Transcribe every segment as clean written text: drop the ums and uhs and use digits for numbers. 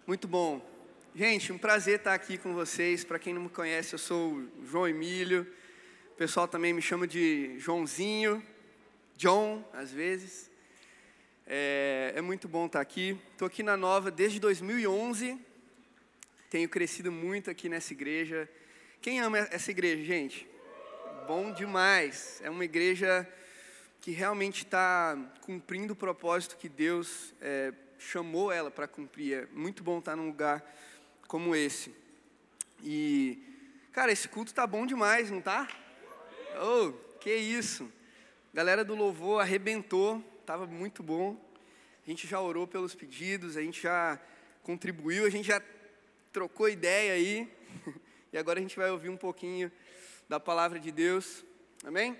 Muito bom. Gente, um prazer estar aqui com vocês. Para quem não me conhece, eu sou o João Emílio. O pessoal também me chama de Joãozinho, John, às vezes. É muito bom estar aqui. Estou aqui na Nova desde 2011. Tenho crescido muito aqui nessa igreja. Quem ama essa igreja, gente? Bom demais. É uma igreja que realmente está cumprindo o propósito que Deus chamou ela para cumprir. É muito bom estar num lugar como esse. E, cara, esse culto tá bom demais, não tá? Oh, que isso. Galera do louvor arrebentou, tava muito bom. A gente já orou pelos pedidos, a gente já contribuiu, a gente já trocou ideia aí. E agora a gente vai ouvir um pouquinho da palavra de Deus. Amém?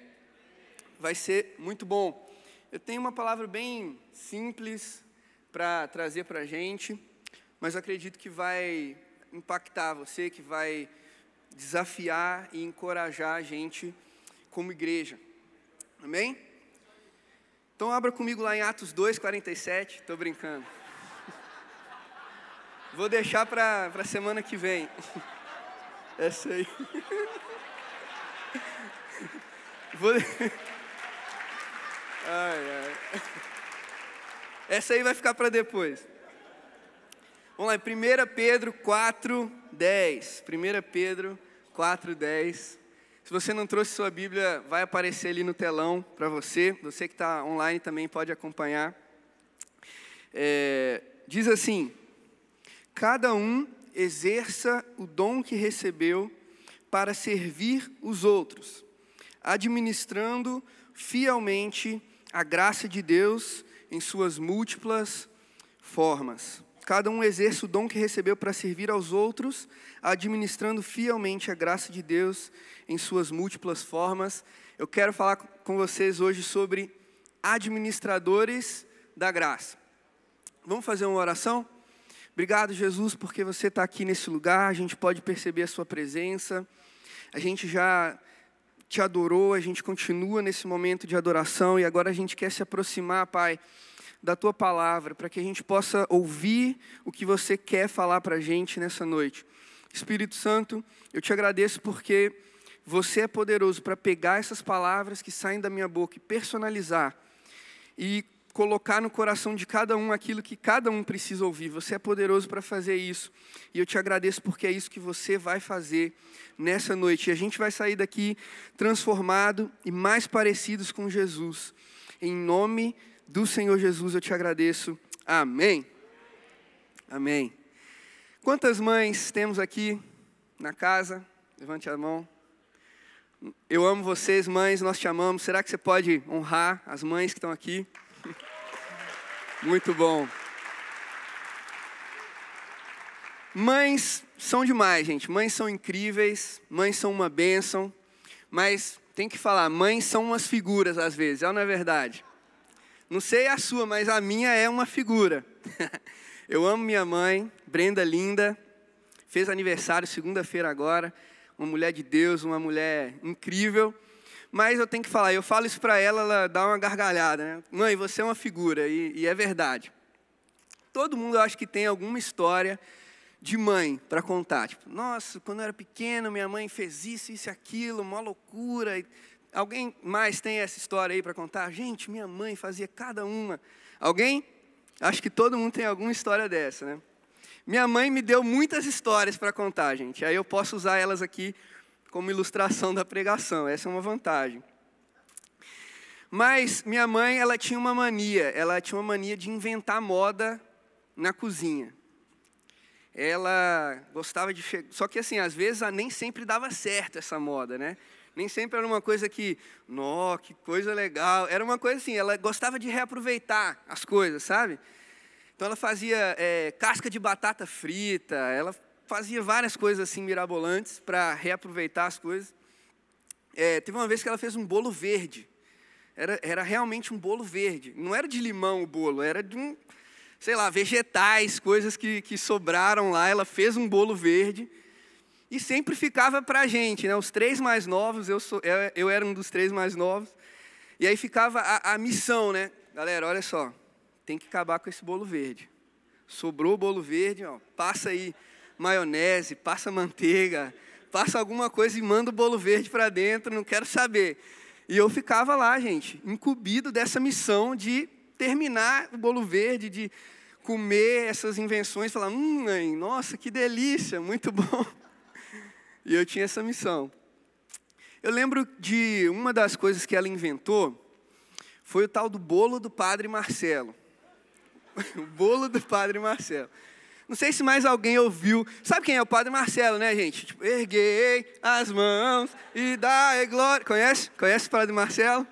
Vai ser muito bom. Eu tenho uma palavra bem simples para trazer para a gente, mas eu acredito que vai impactar você, que vai desafiar e encorajar a gente como igreja. Amém? Então abra comigo lá em Atos 2:47. Estou brincando. Vou deixar para a semana que vem. Essa aí. Essa aí vai ficar para depois. Vamos lá, em 1 Pedro 4:10. 1 Pedro 4:10. Se você não trouxe sua Bíblia, vai aparecer ali no telão para você. Você que está online também pode acompanhar. Diz assim: cada um exerça o dom que recebeu para servir os outros, administrando fielmente a graça de Deus em suas múltiplas formas. Cada um exerce o dom que recebeu para servir aos outros, administrando fielmente a graça de Deus em suas múltiplas formas. Eu quero falar com vocês hoje sobre administradores da graça. Vamos fazer uma oração? Obrigado, Jesus, porque você está aqui nesse lugar. A gente pode perceber a sua presença. A gente já te adorou, a gente continua nesse momento de adoração e agora a gente quer se aproximar, Pai, da Tua Palavra, para que a gente possa ouvir o que você quer falar para a gente nessa noite. Espírito Santo, eu te agradeço porque você é poderoso para pegar essas palavras que saem da minha boca e personalizar e colocar no coração de cada um aquilo que cada um precisa ouvir. Você é poderoso para fazer isso. E eu te agradeço porque é isso que você vai fazer nessa noite. E a gente vai sair daqui transformado e mais parecidos com Jesus. Em nome do Senhor Jesus eu te agradeço. Amém. Amém. Quantas mães temos aqui na casa? Levante a mão. Eu amo vocês, mães, nós te amamos. Será que você pode honrar as mães que estão aqui? Muito bom. Mães são demais, gente. Mães são incríveis, mães são uma bênção, mas tem que falar, mães são umas figuras às vezes, é ou não é verdade? Não sei a sua, mas a minha é uma figura. Eu amo minha mãe, Brenda linda, fez aniversário segunda-feira agora, uma mulher de Deus, uma mulher incrível. Mas eu tenho que falar, eu falo isso para ela, ela dá uma gargalhada, né? Mãe, você é uma figura, e é verdade. Todo mundo, eu acho que tem alguma história de mãe para contar. Tipo, nossa, quando eu era pequeno, minha mãe fez isso, isso e aquilo, uma loucura. Alguém mais tem essa história aí para contar? Gente, minha mãe fazia cada uma. Alguém? Acho que todo mundo tem alguma história dessa, né? Minha mãe me deu muitas histórias para contar, gente. Aí eu posso usar elas aqui como ilustração da pregação, essa é uma vantagem. Mas minha mãe, ela tinha uma mania de inventar moda na cozinha. Ela gostava de chegar, só que assim, às vezes nem sempre dava certo essa moda, né? Nem sempre era uma coisa que, nossa, que coisa legal. Era uma coisa assim, ela gostava de reaproveitar as coisas, sabe? Então ela fazia casca de batata frita, ela fazia várias coisas assim mirabolantes para reaproveitar as coisas. Teve uma vez que ela fez um bolo verde. Era realmente um bolo verde. Não era de limão o bolo, era de sei lá, vegetais, coisas que sobraram lá. Ela fez um bolo verde e sempre ficava para a gente, né? Os 3 mais novos, eu era um dos 3 mais novos. E aí ficava a missão, né? Galera, olha só, tem que acabar com esse bolo verde. sobrou o bolo verde, ó, passa aí maionese, passa manteiga, passa alguma coisa e manda o bolo verde para dentro, não quero saber. E eu ficava lá, gente, incumbido dessa missão de terminar o bolo verde, de comer essas invenções, falar, mãe, nossa, que delícia, muito bom. E eu tinha essa missão. Eu lembro de uma das coisas que ela inventou, foi o tal do bolo do Padre Marcelo. O bolo do Padre Marcelo. Não sei se mais alguém ouviu. Sabe quem é o Padre Marcelo, né, gente? Tipo, erguei as mãos e dai glória. Conhece? Conhece o Padre Marcelo?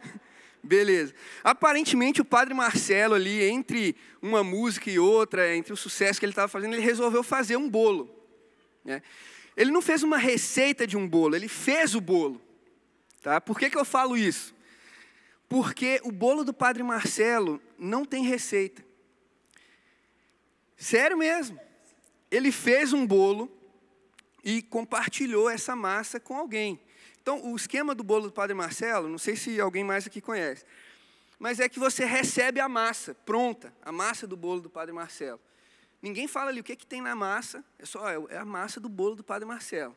Beleza. Aparentemente, o Padre Marcelo ali, entre uma música e outra, entre o sucesso que ele estava fazendo, ele resolveu fazer um bolo, né? Ele não fez uma receita de um bolo, ele fez o bolo. Tá? Por que eu falo isso? Porque o bolo do Padre Marcelo não tem receita. Sério mesmo. Ele fez um bolo e compartilhou essa massa com alguém. Então, o esquema do bolo do Padre Marcelo, não sei se alguém mais aqui conhece, mas é que você recebe a massa pronta, a massa do bolo do Padre Marcelo. Ninguém fala ali o que tem na massa, é a massa do bolo do Padre Marcelo.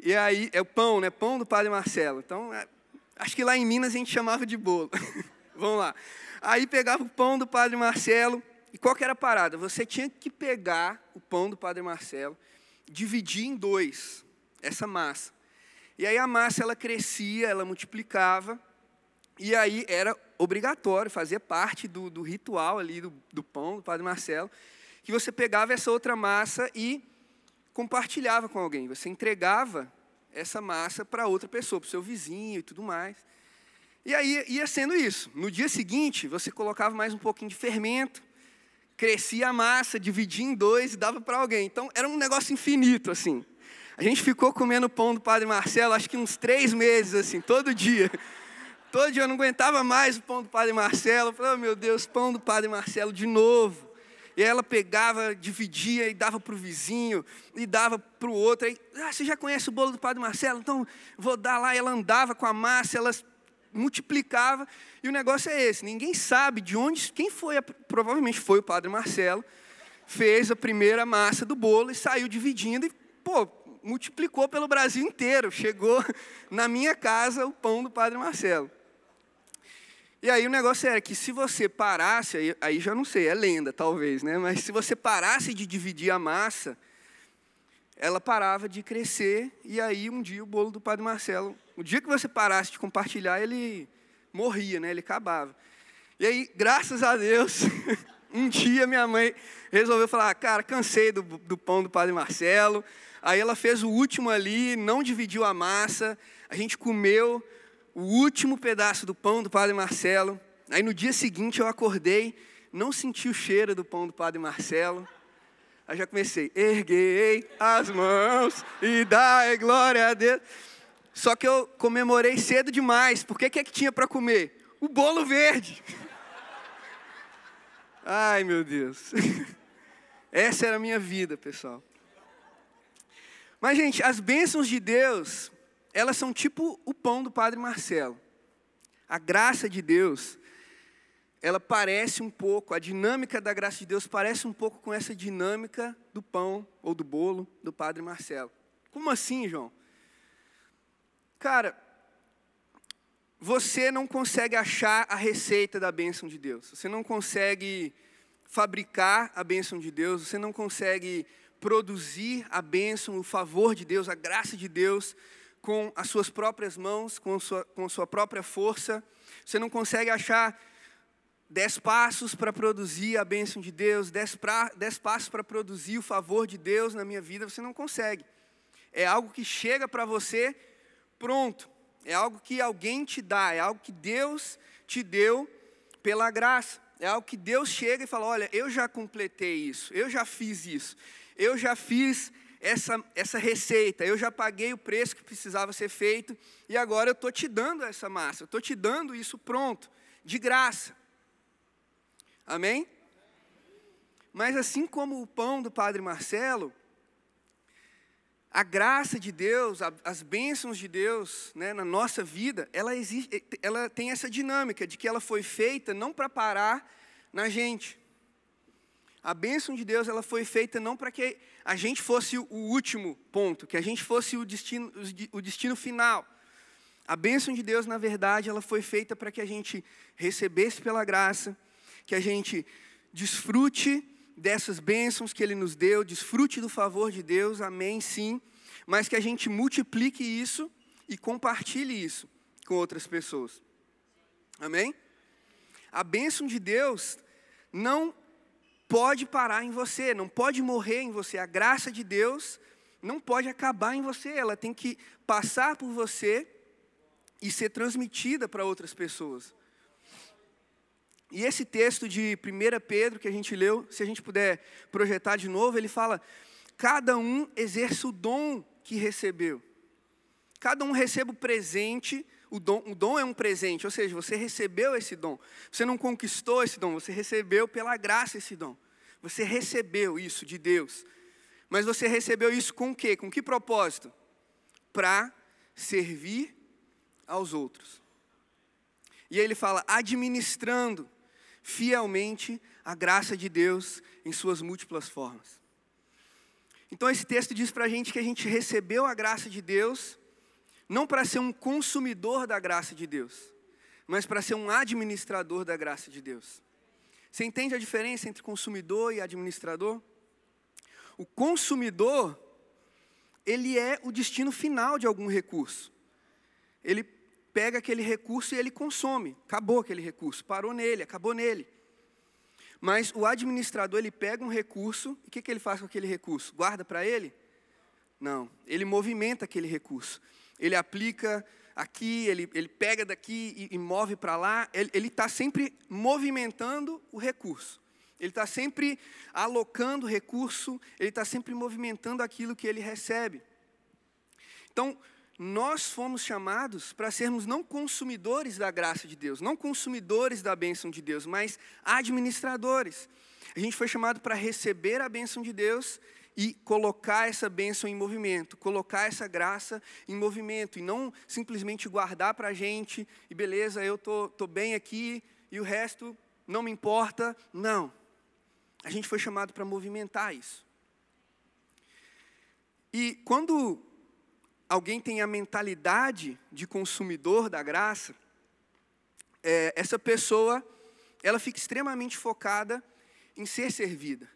E aí, é o pão, né? Pão do Padre Marcelo. Então, acho que lá em Minas a gente chamava de bolo. Vamos lá. Aí pegava o pão do Padre Marcelo. E qual que era a parada? Você tinha que pegar o pão do Padre Marcelo, dividir em dois, essa massa. E aí a massa, ela crescia, ela multiplicava, e aí era obrigatório, fazia parte do ritual ali do pão do Padre Marcelo, que você pegava essa outra massa e compartilhava com alguém. Você entregava essa massa para outra pessoa, para o seu vizinho e tudo mais. E aí ia sendo isso. No dia seguinte, você colocava mais um pouquinho de fermento, crescia a massa, dividia em dois e dava para alguém. Então, era um negócio infinito, assim. A gente ficou comendo pão do Padre Marcelo, acho que uns 3 meses, assim, todo dia. Todo dia eu não aguentava mais o pão do Padre Marcelo. Eu falei, oh, meu Deus, pão do Padre Marcelo de novo. E ela pegava, dividia e dava para o vizinho, e dava para o outro. Aí, você já conhece o bolo do Padre Marcelo? Então, vou dar lá. E ela andava com a massa, ela multiplicava, e o negócio é esse, ninguém sabe de onde, quem foi, provavelmente foi o Padre Marcelo, fez a primeira massa do bolo e saiu dividindo, e multiplicou pelo Brasil inteiro, chegou na minha casa o pão do Padre Marcelo. E aí o negócio era que se você parasse, aí já não sei, é lenda talvez, né? Mas se você parasse de dividir a massa, ela parava de crescer, e aí um dia o bolo do Padre Marcelo, o dia que você parasse de compartilhar, ele morria, né? Ele acabava. E aí, graças a Deus, um dia minha mãe resolveu falar, cara, cansei do pão do Padre Marcelo. Aí ela fez o último ali, não dividiu a massa, a gente comeu o último pedaço do pão do Padre Marcelo. Aí no dia seguinte eu acordei, não senti o cheiro do pão do Padre Marcelo. Aí já comecei, erguei as mãos e dai glória a Deus. Só que eu comemorei cedo demais, porque o que tinha para comer? O bolo verde. Ai, meu Deus. Essa era a minha vida, pessoal. Mas, gente, as bênçãos de Deus, elas são tipo o pão do Padre Marcelo. A graça de Deus, ela parece um pouco, a dinâmica da graça de Deus parece um pouco com essa dinâmica do pão ou do bolo do Padre Marcelo. Como assim, João? Cara, você não consegue achar a receita da bênção de Deus. Você não consegue fabricar a bênção de Deus. Você não consegue produzir a bênção, o favor de Deus, a graça de Deus com as suas próprias mãos, com sua própria força. Você não consegue achar 10 passos para produzir a bênção de Deus, 10 passos para produzir o favor de Deus na minha vida. Você não consegue. É algo que chega para você pronto. É algo que alguém te dá, é algo que Deus te deu pela graça. É algo que Deus chega e fala, olha, eu já completei isso, eu já fiz isso, eu já fiz essa receita, eu já paguei o preço que precisava ser feito, e agora eu estou te dando essa massa, eu estou te dando isso pronto, de graça. Amém? Mas assim como o pão do Padre Marcelo, a graça de Deus, as bênçãos de Deus, né, na nossa vida, ela tem essa dinâmica de que ela foi feita não para parar na gente. A bênção de Deus, ela foi feita não para que a gente fosse o último ponto, que a gente fosse o destino final. A bênção de Deus, na verdade, ela foi feita para que a gente recebesse pela graça, que a gente desfrute dessas bênçãos que Ele nos deu, desfrute do favor de Deus, amém, sim, mas que a gente multiplique isso e compartilhe isso com outras pessoas. Amém? A bênção de Deus não pode parar em você, não pode morrer em você. A graça de Deus não pode acabar em você, ela tem que passar por você e ser transmitida para outras pessoas. E esse texto de 1 Pedro que a gente leu, se a gente puder projetar de novo, ele fala: cada um exerce o dom que recebeu. Cada um recebe o presente. O dom é um presente, ou seja, você recebeu esse dom. Você não conquistou esse dom, você recebeu pela graça esse dom. Você recebeu isso de Deus. Mas você recebeu isso com o quê? Com que propósito? Para servir aos outros. E aí ele fala, administrando fielmente a graça de Deus em suas múltiplas formas. Então esse texto diz para a gente que a gente recebeu a graça de Deus, não para ser um consumidor da graça de Deus, mas para ser um administrador da graça de Deus. Você entende a diferença entre consumidor e administrador? O consumidor, ele é o destino final de algum recurso. Ele pega aquele recurso e ele consome. Acabou aquele recurso, parou nele, acabou nele. Mas o administrador, ele pega um recurso, e o que ele faz com aquele recurso? Guarda para ele? Não, ele movimenta aquele recurso. Ele aplica aqui, ele pega daqui e move para lá. Ele está sempre movimentando o recurso. Ele está sempre alocando recurso, ele está sempre movimentando aquilo que ele recebe. Então, nós fomos chamados para sermos não consumidores da graça de Deus, não consumidores da bênção de Deus, mas administradores. A gente foi chamado para receber a bênção de Deus e colocar essa bênção em movimento, colocar essa graça em movimento, e não simplesmente guardar para a gente, e beleza, eu tô bem aqui, e o resto não me importa. Não. A gente foi chamado para movimentar isso. E quando alguém tem a mentalidade de consumidor da graça, essa pessoa, ela fica extremamente focada em ser servida.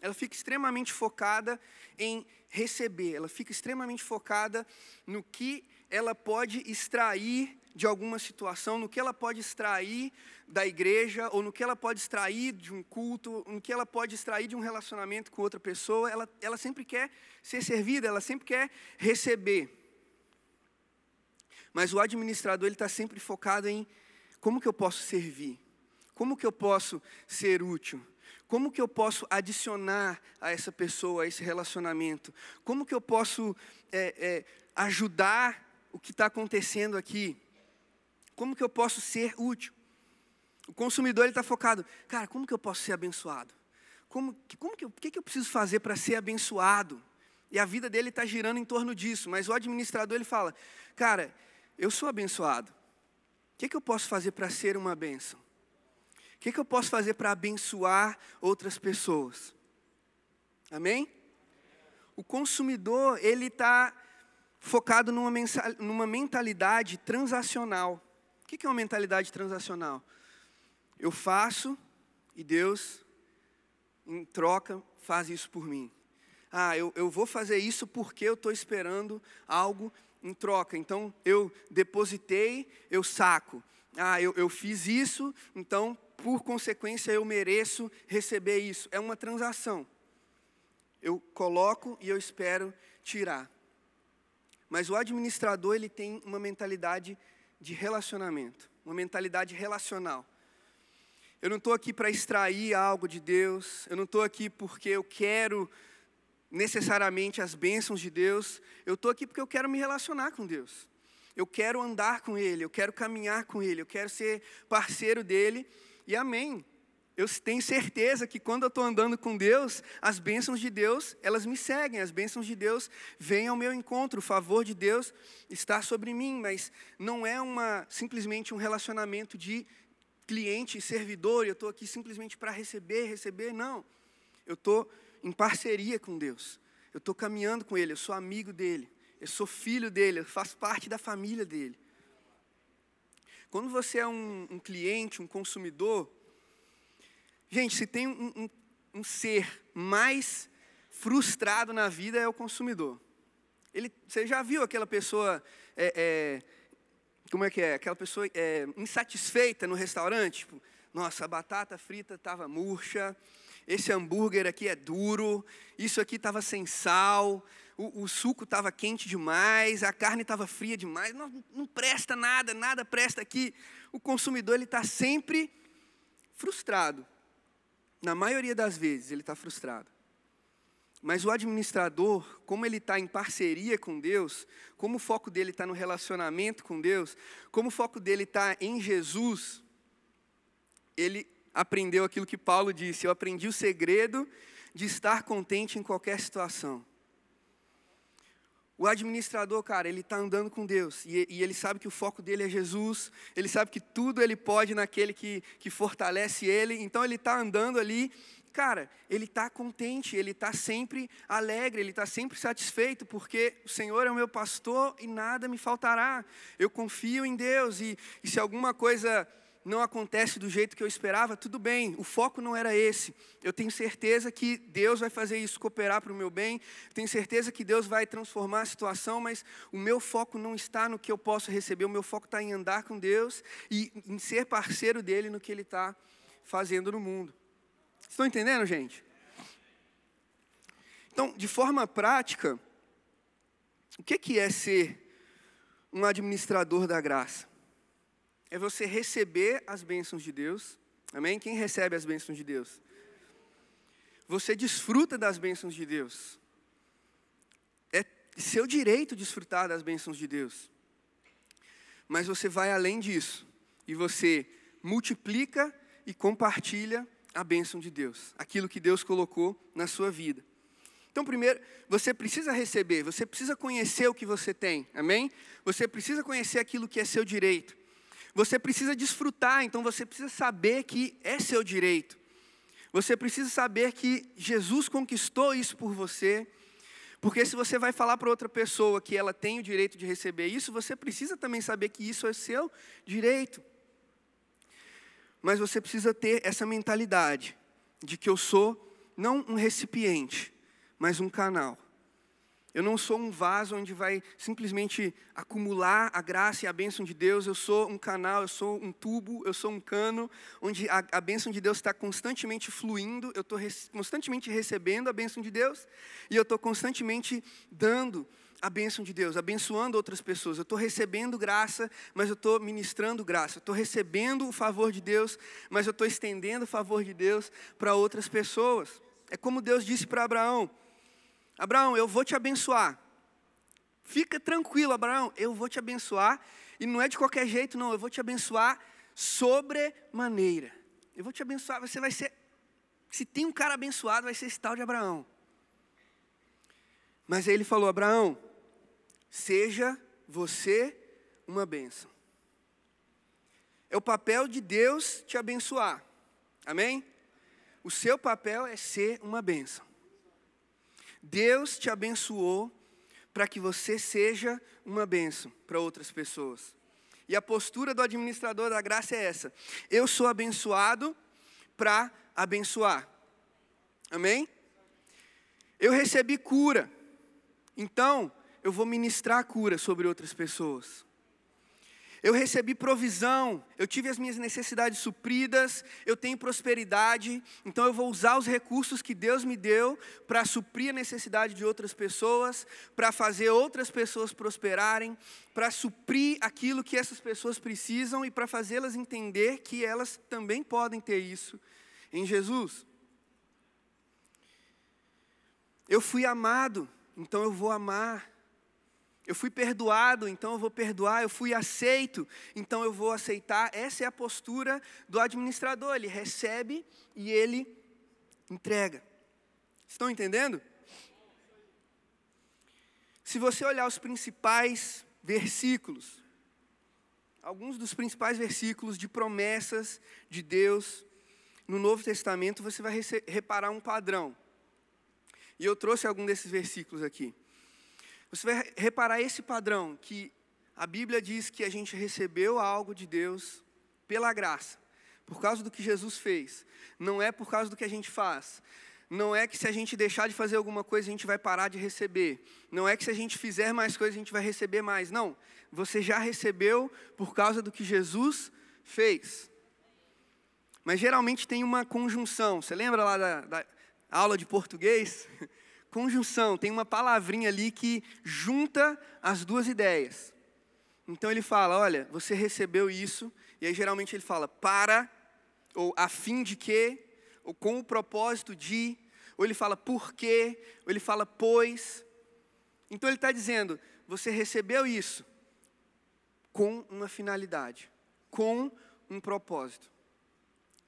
Ela fica extremamente focada em receber. Ela fica extremamente focada no que ela pode extrair de alguma situação, no que ela pode extrair da igreja, ou no que ela pode extrair de um culto, no que ela pode extrair de um relacionamento com outra pessoa. Ela sempre quer ser servida, ela sempre quer receber. Mas o administrador, ele está sempre focado em como que eu posso servir, como que eu posso ser útil, como que eu posso adicionar a essa pessoa, a esse relacionamento, como que eu posso ajudar o que está acontecendo aqui, como que eu posso ser útil. O consumidor, ele está focado, cara, como que eu posso ser abençoado? O que eu preciso fazer para ser abençoado? E a vida dele está girando em torno disso. Mas o administrador, ele fala, cara, eu sou abençoado. O que eu posso fazer para ser uma bênção? O que eu posso fazer para abençoar outras pessoas? Amém? O consumidor, ele está focado numa mentalidade transacional. O que é uma mentalidade transacional? Eu faço e Deus, em troca, faz isso por mim. Eu vou fazer isso porque eu estou esperando algo em troca. Então, eu depositei, eu saco. Eu fiz isso, então, por consequência, eu mereço receber isso. É uma transação. Eu coloco e eu espero tirar. Mas o administrador, ele tem uma mentalidade de relacionamento, uma mentalidade relacional. Eu não estou aqui para extrair algo de Deus, eu não estou aqui porque eu quero necessariamente as bênçãos de Deus, eu estou aqui porque eu quero me relacionar com Deus. Eu quero andar com Ele, eu quero caminhar com Ele, eu quero ser parceiro dEle, e amém. Eu tenho certeza que quando eu estou andando com Deus, as bênçãos de Deus, elas me seguem, as bênçãos de Deus vêm ao meu encontro, o favor de Deus está sobre mim, mas não é simplesmente um relacionamento de cliente e servidor, e eu estou aqui simplesmente para receber, não. Eu estou em parceria com Deus. Eu estou caminhando com Ele, eu sou amigo dEle. Eu sou filho dEle, eu faço parte da família dEle. Quando você é um cliente, um consumidor, gente, se tem um ser mais frustrado na vida é o consumidor. Você já viu aquela pessoa, como é que é? Aquela pessoa insatisfeita no restaurante? Tipo, nossa, a batata frita estava murcha, esse hambúrguer aqui é duro, isso aqui estava sem sal, o suco estava quente demais, a carne estava fria demais, não presta nada, nada presta aqui. O consumidor está sempre frustrado. Na maioria das vezes ele está frustrado. Mas o administrador, como ele está em parceria com Deus, como o foco dele está no relacionamento com Deus, como o foco dele está em Jesus, ele aprendeu aquilo que Paulo disse: eu aprendi o segredo de estar contente em qualquer situação. O administrador, cara, ele está andando com Deus, e ele sabe que o foco dele é Jesus, ele sabe que tudo ele pode naquele que fortalece ele, então ele está andando ali, cara, ele está contente, ele está sempre alegre, ele está sempre satisfeito, porque o Senhor é o meu pastor e nada me faltará. Eu confio em Deus, e se alguma coisa não acontece do jeito que eu esperava, tudo bem, o foco não era esse. Eu tenho certeza que Deus vai fazer isso cooperar para o meu bem, tenho certeza que Deus vai transformar a situação, mas o meu foco não está no que eu posso receber, o meu foco está em andar com Deus e em ser parceiro dele no que ele está fazendo no mundo. Estão entendendo, gente? Então, de forma prática, o que é ser um administrador da graça? É você receber as bênçãos de Deus. Amém? Quem recebe as bênçãos de Deus? Você desfruta das bênçãos de Deus. É seu direito desfrutar das bênçãos de Deus. Mas você vai além disso. E você multiplica e compartilha a bênção de Deus. Aquilo que Deus colocou na sua vida. Então, primeiro, você precisa receber. Você precisa conhecer o que você tem. Amém? Você precisa conhecer aquilo que é seu direito. Você precisa desfrutar, então você precisa saber que é seu direito. Você precisa saber que Jesus conquistou isso por você. Porque se você vai falar para outra pessoa que ela tem o direito de receber isso, você precisa também saber que isso é seu direito. Mas você precisa ter essa mentalidade de que eu sou não um recipiente, mas um canal. Eu não sou um vaso onde vai simplesmente acumular a graça e a bênção de Deus. Eu sou um canal, eu sou um tubo, eu sou um cano, onde a bênção de Deus está constantemente fluindo. Eu estou constantemente recebendo a bênção de Deus. E eu estou constantemente dando a bênção de Deus, abençoando outras pessoas. Eu estou recebendo graça, mas eu estou ministrando graça. Eu estou recebendo o favor de Deus, mas eu estou estendendo o favor de Deus para outras pessoas. É como Deus disse para Abraão: Abraão, eu vou te abençoar. Fica tranquilo, Abraão, eu vou te abençoar. E não é de qualquer jeito, não. Eu vou te abençoar sobremaneira. Eu vou te abençoar, você vai ser... Se tem um cara abençoado, vai ser esse tal de Abraão. Mas aí ele falou: Abraão, seja você uma bênção. É o papel de Deus te abençoar. Amém? O seu papel é ser uma bênção. Deus te abençoou para que você seja uma bênção para outras pessoas. E a postura do administrador da graça é essa: eu sou abençoado para abençoar. Amém? Eu recebi cura, então eu vou ministrar cura sobre outras pessoas. Eu recebi provisão, eu tive as minhas necessidades supridas, eu tenho prosperidade, então eu vou usar os recursos que Deus me deu para suprir a necessidade de outras pessoas, para fazer outras pessoas prosperarem, para suprir aquilo que essas pessoas precisam e para fazê-las entender que elas também podem ter isso em Jesus. Eu fui amado, então eu vou amar. Eu fui perdoado, então eu vou perdoar. Eu fui aceito, então eu vou aceitar. Essa é a postura do administrador. Ele recebe e ele entrega. Estão entendendo? Se você olhar os principais versículos alguns dos principais versículos de promessas de Deus no Novo Testamento, você vai reparar um padrão. E eu trouxe algum desses versículos aqui. Você vai reparar esse padrão, que a Bíblia diz que a gente recebeu algo de Deus pela graça, por causa do que Jesus fez. Não é por causa do que a gente faz. Não é que se a gente deixar de fazer alguma coisa, a gente vai parar de receber. Não é que se a gente fizer mais coisas, a gente vai receber mais. Não, você já recebeu por causa do que Jesus fez. Mas geralmente tem uma conjunção. Você lembra lá da aula de português? Conjunção, tem uma palavrinha ali que junta as duas ideias. Então ele fala, olha, você recebeu isso, e aí geralmente ele fala para, ou a fim de que, ou com o propósito de, ou ele fala por quê, ou ele fala pois. Então ele está dizendo, você recebeu isso com uma finalidade, com um propósito.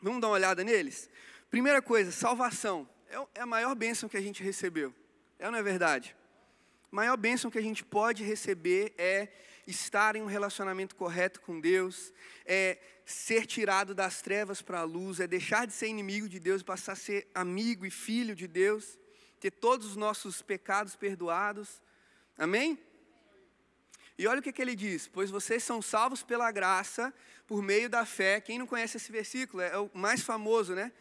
Vamos dar uma olhada neles? Primeira coisa, salvação. É a maior bênção que a gente recebeu. É ou não é verdade? A maior bênção que a gente pode receber é estar em um relacionamento correto com Deus, é ser tirado das trevas para a luz, é deixar de ser inimigo de Deus e passar a ser amigo e filho de Deus, ter todos os nossos pecados perdoados. Amém? E olha o que ele diz, pois vocês são salvos pela graça, por meio da fé. Quem não conhece esse versículo, é o mais famoso, né?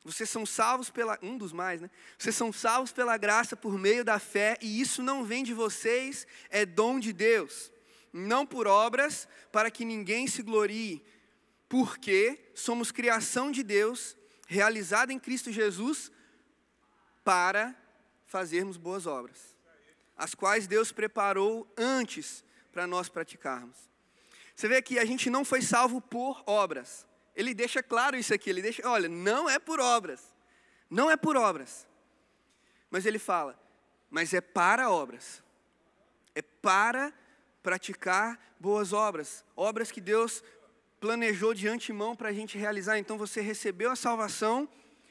Vocês são salvos um dos mais, né? Vocês são salvos pela graça por meio da fé, e isso não vem de vocês, é dom de Deus. Não por obras, para que ninguém se glorie, porque somos criação de Deus, realizada em Cristo Jesus, para fazermos boas obras, as quais Deus preparou antes para nós praticarmos. Você vê que a gente não foi salvo por obras. Ele deixa claro isso aqui, ele deixa, olha, não é por obras, não é por obras. Mas ele fala, mas é para obras, é para praticar boas obras, obras que Deus planejou de antemão para a gente realizar. Então você recebeu a salvação,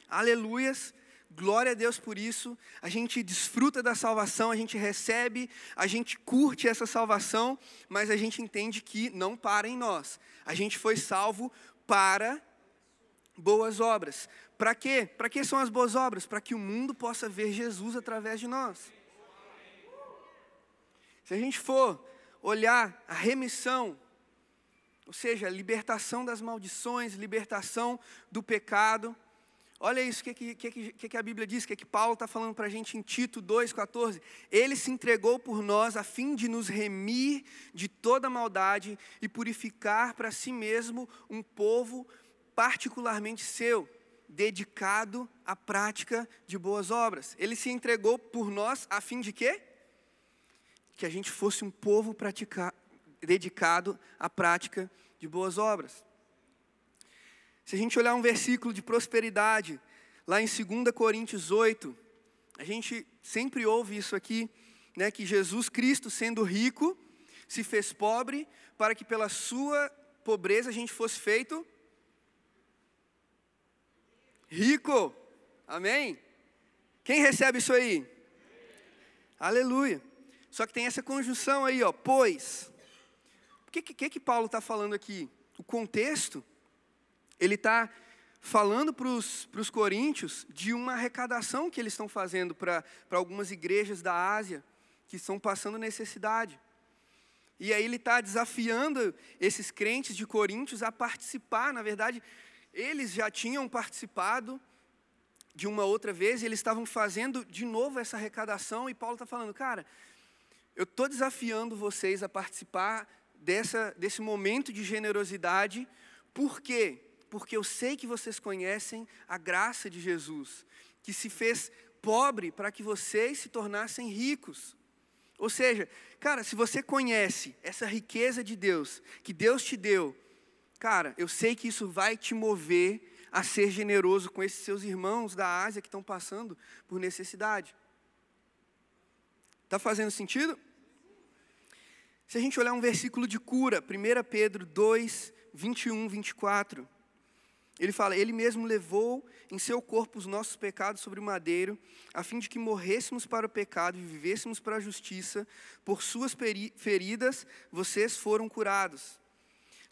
aleluias, glória a Deus por isso, a gente desfruta da salvação, a gente recebe, a gente curte essa salvação, mas a gente entende que não para em nós, a gente foi salvo para boas obras. Para quê? Para que são as boas obras? Para que o mundo possa ver Jesus através de nós. Se a gente for olhar a remissão, ou seja, a libertação das maldições, libertação do pecado, olha isso, o que a Bíblia diz, o que Paulo está falando para a gente em Tito 2,14. Ele se entregou por nós a fim de nos remir de toda maldade e purificar para si mesmo um povo particularmente seu, dedicado à prática de boas obras. Ele se entregou por nós a fim de quê? Que a gente fosse um povo dedicado à prática de boas obras. Se a gente olhar um versículo de prosperidade, lá em 2 Coríntios 8, a gente sempre ouve isso aqui, né, que Jesus Cristo, sendo rico, se fez pobre, para que pela sua pobreza a gente fosse feito rico. Amém? Quem recebe isso aí? Aleluia. Só que tem essa conjunção aí, ó, pois. O que Paulo está falando aqui? O contexto, ele está falando para os coríntios de uma arrecadação que eles estão fazendo para algumas igrejas da Ásia que estão passando necessidade. E aí ele está desafiando esses crentes de Coríntios a participar. Na verdade, eles já tinham participado de uma outra vez e eles estavam fazendo de novo essa arrecadação. E Paulo está falando, cara, eu estou desafiando vocês a participar desse momento de generosidade. Por quê? Porque eu sei que vocês conhecem a graça de Jesus, que se fez pobre para que vocês se tornassem ricos. Ou seja, cara, se você conhece essa riqueza de Deus, que Deus te deu, cara, eu sei que isso vai te mover a ser generoso com esses seus irmãos da Ásia que estão passando por necessidade. Está fazendo sentido? Se a gente olhar um versículo de cura, 1 Pedro 2, 21, 24, ele fala, ele mesmo levou em seu corpo os nossos pecados sobre o madeiro, a fim de que morrêssemos para o pecado e vivêssemos para a justiça. Por suas feridas, vocês foram curados.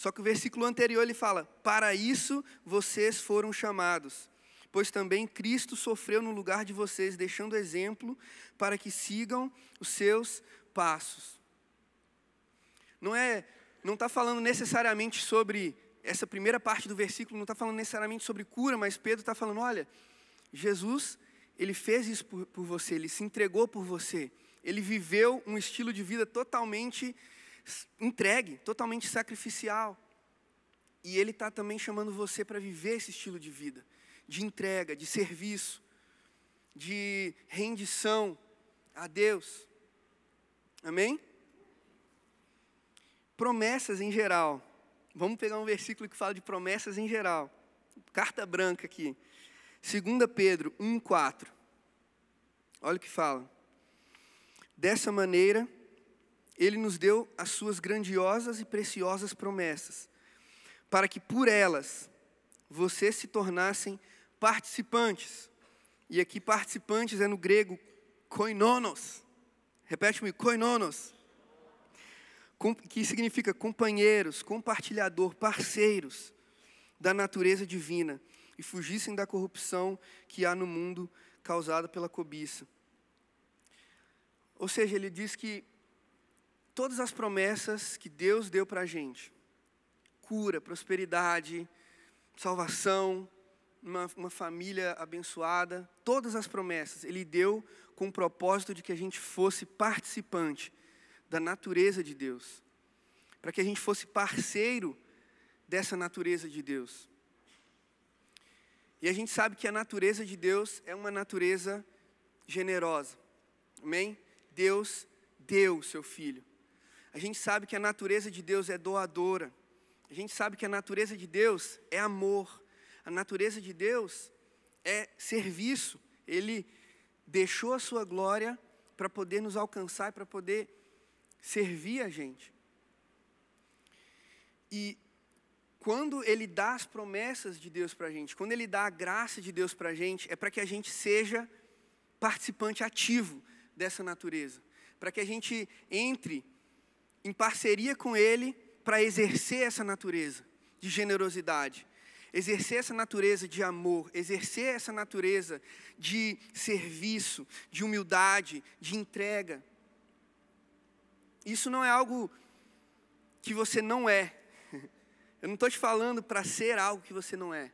Só que o versículo anterior ele fala: para isso vocês foram chamados, pois também Cristo sofreu no lugar de vocês, deixando exemplo para que sigam os seus passos. Não está falando necessariamente sobre, essa primeira parte do versículo não está falando necessariamente sobre cura, mas Pedro está falando: olha, Jesus, ele fez isso por você, ele se entregou por você, ele viveu um estilo de vida totalmente entregue, totalmente sacrificial. E ele está também chamando você para viver esse estilo de vida, de entrega, de serviço, de rendição a Deus. Amém? Promessas em geral. Vamos pegar um versículo que fala de promessas em geral. Carta branca aqui. 2 Pedro 1,4. Olha o que fala. Dessa maneira, Ele nos deu as suas grandiosas e preciosas promessas, para que por elas vocês se tornassem participantes. E aqui participantes é no grego koinonos. Repete comigo, koinonos. Que significa companheiros, compartilhador, parceiros da natureza divina, e fugissem da corrupção que há no mundo causada pela cobiça. Ou seja, ele diz que todas as promessas que Deus deu para a gente, cura, prosperidade, salvação, uma família abençoada, todas as promessas Ele deu com o propósito de que a gente fosse participante da natureza de Deus, para que a gente fosse parceiro dessa natureza de Deus. E a gente sabe que a natureza de Deus é uma natureza generosa, amém? Deus deu o seu Filho. A gente sabe que a natureza de Deus é doadora. A gente sabe que a natureza de Deus é amor. A natureza de Deus é serviço. Ele deixou a sua glória para poder nos alcançar e para poder servir a gente. E quando Ele dá as promessas de Deus para a gente, quando Ele dá a graça de Deus para a gente, é para que a gente seja participante ativo dessa natureza. Para que a gente entre em parceria com Ele para exercer essa natureza de generosidade, exercer essa natureza de amor, exercer essa natureza de serviço, de humildade, de entrega. Isso não é algo que você não é. Eu não estou te falando para ser algo que você não é.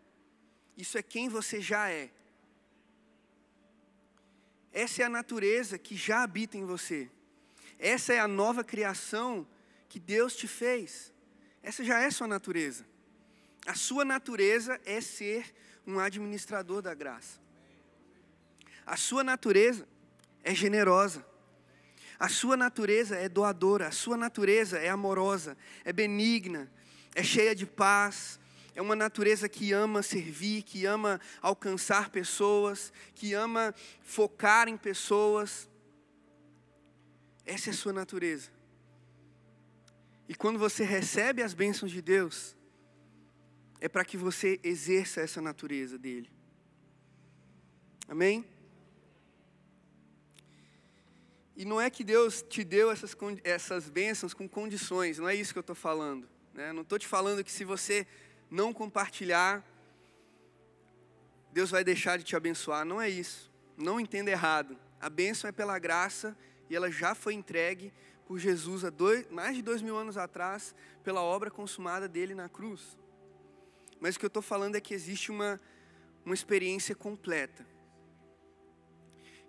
Isso é quem você já é. Essa é a natureza que já habita em você. Essa é a nova criação que Deus te fez. Essa já é sua natureza. A sua natureza é ser um administrador da graça. A sua natureza é generosa. A sua natureza é doadora. A sua natureza é amorosa, é benigna, é cheia de paz. É uma natureza que ama servir, que ama alcançar pessoas, que ama focar em pessoas. Essa é a sua natureza. E quando você recebe as bênçãos de Deus, é para que você exerça essa natureza dele. Amém? E não é que Deus te deu essas bênçãos com condições, não é isso que eu estou falando. Né? Não estou te falando que se você não compartilhar, Deus vai deixar de te abençoar. Não é isso. Não entenda errado. A bênção é pela graça e ela já foi entregue por Jesus há mais de 2000 anos atrás, pela obra consumada dele na cruz. Mas o que eu estou falando é que existe uma experiência completa.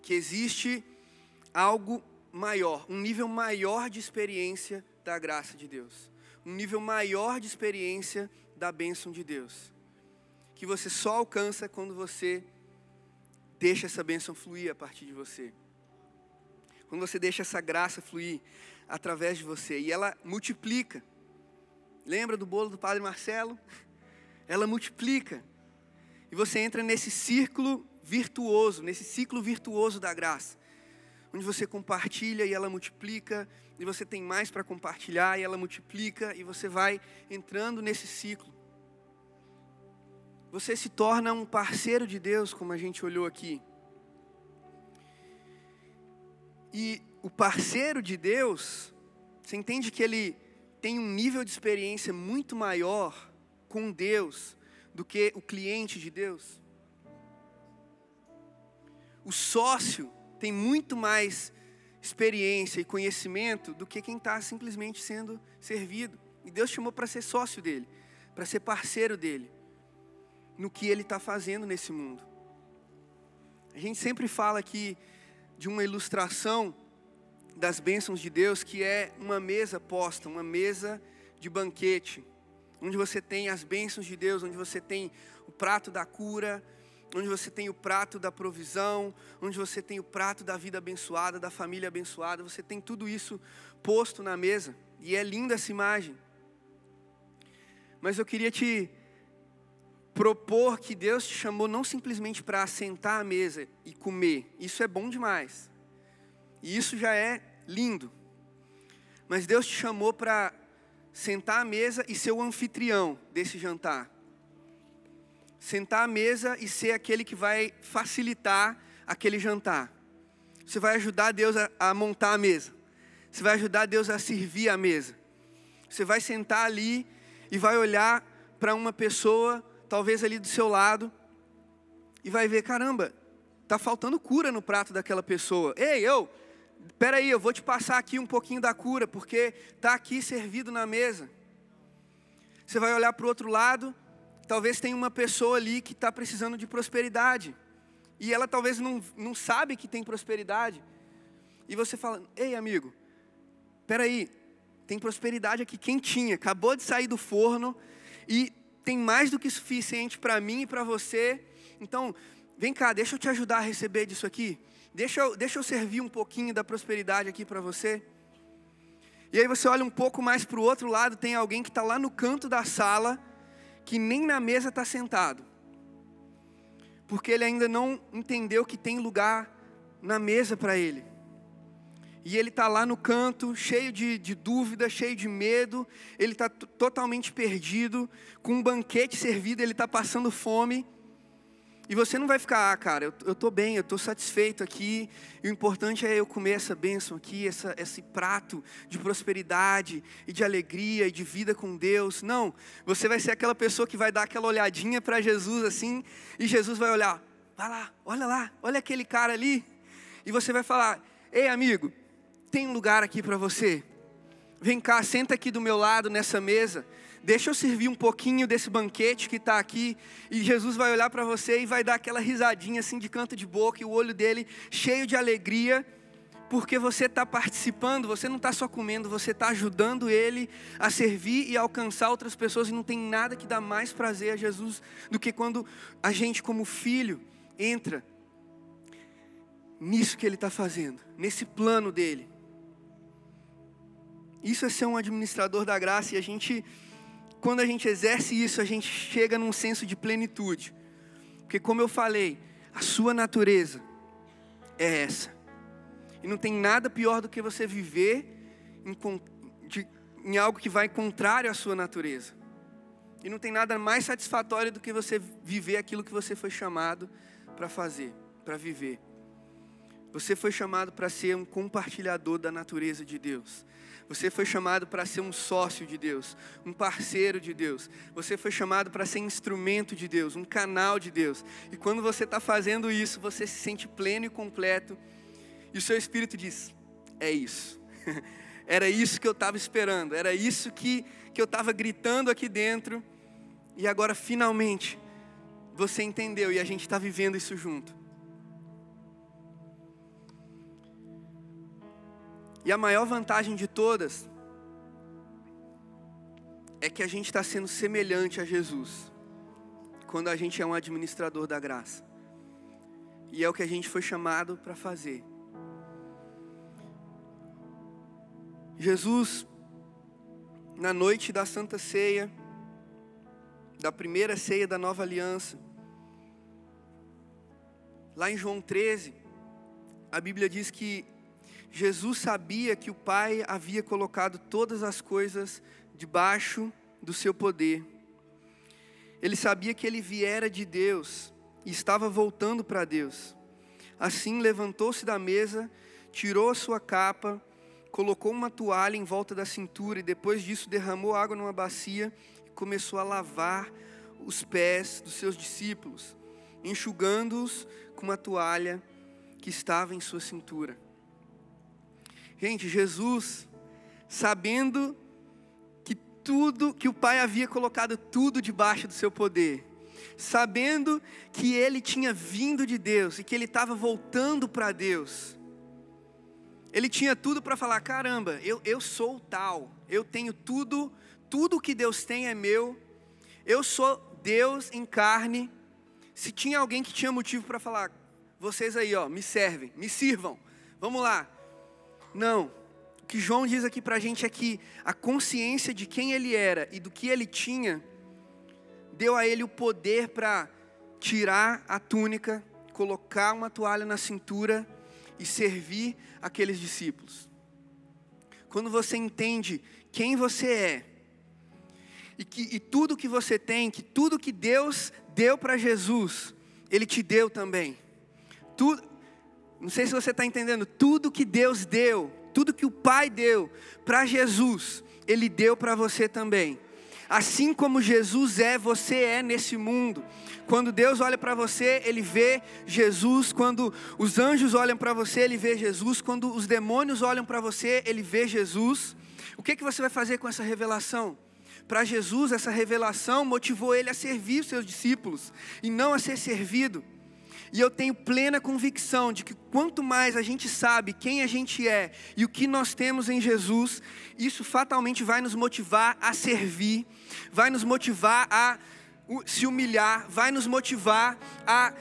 Que existe algo maior, um nível maior de experiência da graça de Deus. Um nível maior de experiência da bênção de Deus. Que você só alcança quando você deixa essa bênção fluir a partir de você. Quando você deixa essa graça fluir através de você. E ela multiplica. Lembra do bolo do Padre Marcelo? Ela multiplica. E você entra nesse círculo virtuoso, nesse ciclo virtuoso da graça. Onde você compartilha e ela multiplica. E você tem mais para compartilhar e ela multiplica. E você vai entrando nesse ciclo. Você se torna um parceiro de Deus, como a gente olhou aqui. E o parceiro de Deus, você entende que ele tem um nível de experiência muito maior com Deus do que o cliente de Deus? O sócio tem muito mais experiência e conhecimento do que quem está simplesmente sendo servido. E Deus chamou para ser sócio dele, para ser parceiro dele, no que ele está fazendo nesse mundo. A gente sempre fala aqui de uma ilustração das bênçãos de Deus, que é uma mesa posta, uma mesa de banquete, onde você tem as bênçãos de Deus, onde você tem o prato da cura, onde você tem o prato da provisão, onde você tem o prato da vida abençoada, da família abençoada. Você tem tudo isso posto na mesa, e é linda essa imagem. Mas eu queria te propor que Deus te chamou não simplesmente para assentar à mesa e comer. Isso é bom demais, e isso já é lindo. Mas Deus te chamou para sentar à mesa e ser o anfitrião desse jantar. Sentar à mesa e ser aquele que vai facilitar aquele jantar. Você vai ajudar Deus a montar a mesa. Você vai ajudar Deus a servir a mesa. Você vai sentar ali e vai olhar para uma pessoa, talvez ali do seu lado, e vai ver, caramba, está faltando cura no prato daquela pessoa. Ei, espera aí, eu vou te passar aqui um pouquinho da cura, porque está aqui servido na mesa. Você vai olhar para o outro lado, talvez tenha uma pessoa ali que está precisando de prosperidade, e ela talvez não sabe que tem prosperidade, e você fala, ei amigo, espera aí, tem prosperidade aqui quentinha, acabou de sair do forno, e tem mais do que suficiente para mim e para você, então vem cá, deixa eu te ajudar a receber disso aqui, deixa eu servir um pouquinho da prosperidade aqui para você. E aí você olha um pouco mais para o outro lado, tem alguém que está lá no canto da sala, que nem na mesa está sentado, porque ele ainda não entendeu que tem lugar na mesa para ele. E ele está lá no canto, cheio de dúvida, cheio de medo, ele está totalmente perdido, com um banquete servido, ele está passando fome. E você não vai ficar, cara, eu estou bem, eu estou satisfeito aqui, e o importante é eu comer essa bênção aqui, esse prato de prosperidade, e de alegria, e de vida com Deus. Não, você vai ser aquela pessoa que vai dar aquela olhadinha para Jesus assim, e Jesus vai olhar, vai lá, olha aquele cara ali, e você vai falar, ei amigo, tem um lugar aqui para você, vem cá, senta aqui do meu lado nessa mesa, deixa eu servir um pouquinho desse banquete que está aqui. E Jesus vai olhar para você e vai dar aquela risadinha assim de canto de boca, e o olho dele cheio de alegria, porque você está participando, você não está só comendo, você está ajudando ele a servir e a alcançar outras pessoas. E não tem nada que dá mais prazer a Jesus do que quando a gente como filho entra nisso que ele está fazendo, nesse plano dele. Isso é ser um administrador da graça, e quando a gente exerce isso, a gente chega num senso de plenitude. Porque como eu falei, a sua natureza é essa. E não tem nada pior do que você viver em algo que vai contrário à sua natureza. E não tem nada mais satisfatório do que você viver aquilo que você foi chamado para fazer, para viver. Você foi chamado para ser um compartilhador da natureza de Deus. Você foi chamado para ser um sócio de Deus, um parceiro de Deus. Você foi chamado para ser instrumento de Deus, um canal de Deus. E quando você está fazendo isso, você se sente pleno e completo. E o seu espírito diz, é isso. Era isso que eu estava esperando. Era isso que eu estava gritando aqui dentro. E agora finalmente você entendeu e a gente está vivendo isso junto. E a maior vantagem de todas é que a gente está sendo semelhante a Jesus quando a gente é um administrador da graça. E é o que a gente foi chamado para fazer. Jesus, na noite da Santa Ceia, da primeira ceia da Nova Aliança, lá em João 13, a Bíblia diz que Jesus sabia que o Pai havia colocado todas as coisas debaixo do seu poder. Ele sabia que ele viera de Deus e estava voltando para Deus. Assim levantou-se da mesa, tirou a sua capa, colocou uma toalha em volta da cintura e depois disso derramou água numa bacia e começou a lavar os pés dos seus discípulos, enxugando-os com uma toalha que estava em sua cintura. Gente, Jesus, sabendo que o Pai havia colocado tudo debaixo do seu poder, sabendo que ele tinha vindo de Deus e que ele estava voltando para Deus, ele tinha tudo para falar: caramba, eu sou o tal, eu tenho tudo que Deus tem é meu, eu sou Deus em carne. Se tinha alguém que tinha motivo para falar: vocês aí, me servem, me sirvam, vamos lá. Não. O que João diz aqui para a gente é que a consciência de quem ele era e do que ele tinha, deu a ele o poder para tirar a túnica, colocar uma toalha na cintura e servir aqueles discípulos. Quando você entende quem você é, e tudo que você tem, que tudo que Deus deu para Jesus, Ele te deu também. Tudo, não sei se você está entendendo, tudo que Deus deu, tudo que o Pai deu para Jesus, Ele deu para você também. Assim como Jesus é, você é nesse mundo. Quando Deus olha para você, Ele vê Jesus. Quando os anjos olham para você, Ele vê Jesus. Quando os demônios olham para você, Ele vê Jesus. O que você vai fazer com essa revelação? Para Jesus, essa revelação motivou Ele a servir os seus discípulos e não a ser servido. E eu tenho plena convicção de que quanto mais a gente sabe quem a gente é e o que nós temos em Jesus, isso fatalmente vai nos motivar a servir, vai nos motivar a se humilhar, vai nos motivar a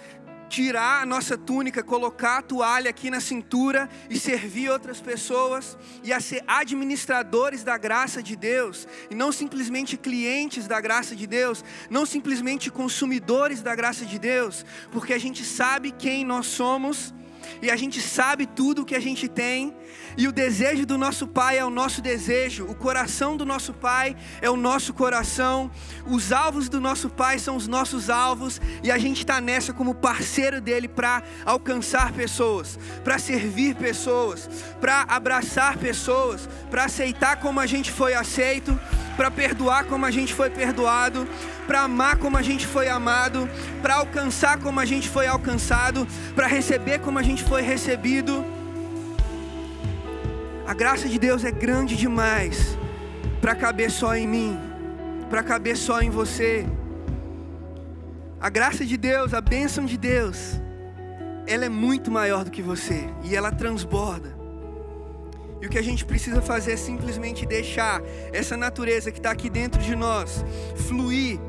tirar a nossa túnica, colocar a toalha aqui na cintura e servir outras pessoas e a ser administradores da graça de Deus e não simplesmente clientes da graça de Deus, não simplesmente consumidores da graça de Deus, porque a gente sabe quem nós somos e a gente sabe tudo o que a gente tem, e o desejo do nosso Pai é o nosso desejo, o coração do nosso Pai é o nosso coração, os alvos do nosso Pai são os nossos alvos, e a gente está nessa como parceiro dele para alcançar pessoas, para servir pessoas, para abraçar pessoas, para aceitar como a gente foi aceito, para perdoar como a gente foi perdoado, para amar como a gente foi amado, para alcançar como a gente foi alcançado, para receber como a gente foi recebido. A graça de Deus é grande demais para caber só em mim, para caber só em você. A graça de Deus, a bênção de Deus, ela é muito maior do que você e ela transborda. E o que a gente precisa fazer é simplesmente deixar essa natureza que está aqui dentro de nós fluir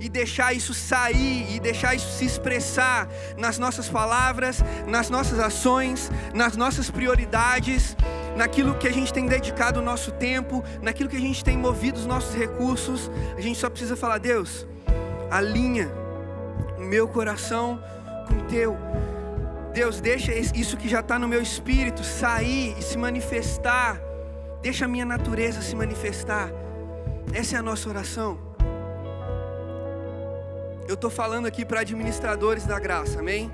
e deixar isso sair e deixar isso se expressar nas nossas palavras, nas nossas ações, nas nossas prioridades, naquilo que a gente tem dedicado o nosso tempo, naquilo que a gente tem movido os nossos recursos. A gente só precisa falar: Deus, alinha o meu coração com o teu. Deus, deixa isso que já está no meu espírito sair e se manifestar. Deixa a minha natureza se manifestar. Essa é a nossa oração. Eu estou falando aqui para administradores da graça, amém?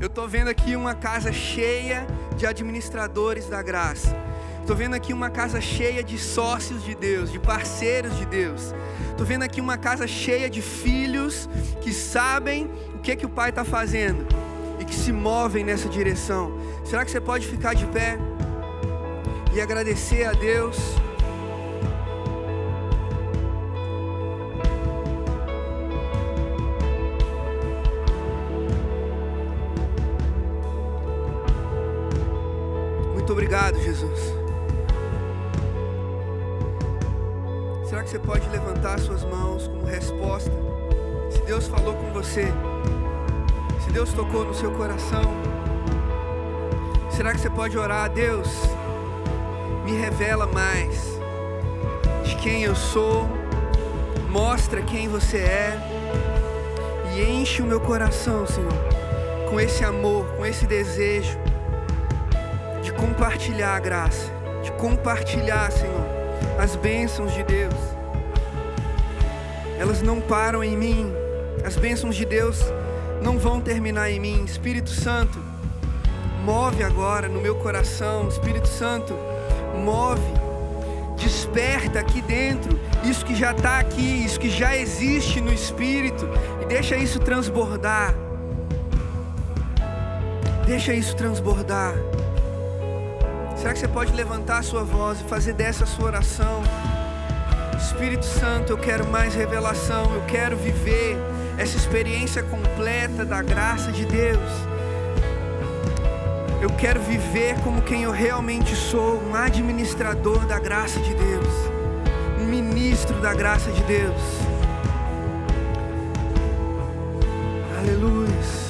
Eu estou vendo aqui uma casa cheia de administradores da graça. Estou vendo aqui uma casa cheia de sócios de Deus, de parceiros de Deus. Estou vendo aqui uma casa cheia de filhos que sabem o que o Pai está fazendo e que se movem nessa direção. Será que você pode ficar de pé e agradecer a Deus? Muito obrigado, Jesus. Será que você pode levantar suas mãos como resposta? Se Deus falou com você, se Deus tocou no seu coração, será que você pode orar? Deus, me revela mais de quem eu sou, mostra quem você é e enche o meu coração, Senhor, com esse amor, com esse desejo de compartilhar a graça, de compartilhar, Senhor, as bênçãos de Deus. Elas não param em mim, as bênçãos de Deus não vão terminar em mim. Espírito Santo, Move agora no meu coração, Espírito Santo, move, desperta aqui dentro isso que já está aqui, isso que já existe no Espírito, e deixa isso transbordar. Deixa isso transbordar. Será que você pode levantar a sua voz e fazer dessa a sua oração? Espírito Santo, eu quero mais revelação, eu quero viver essa experiência completa da graça de Deus. Eu quero viver como quem eu realmente sou, um administrador da graça de Deus, um ministro da graça de Deus. Aleluia.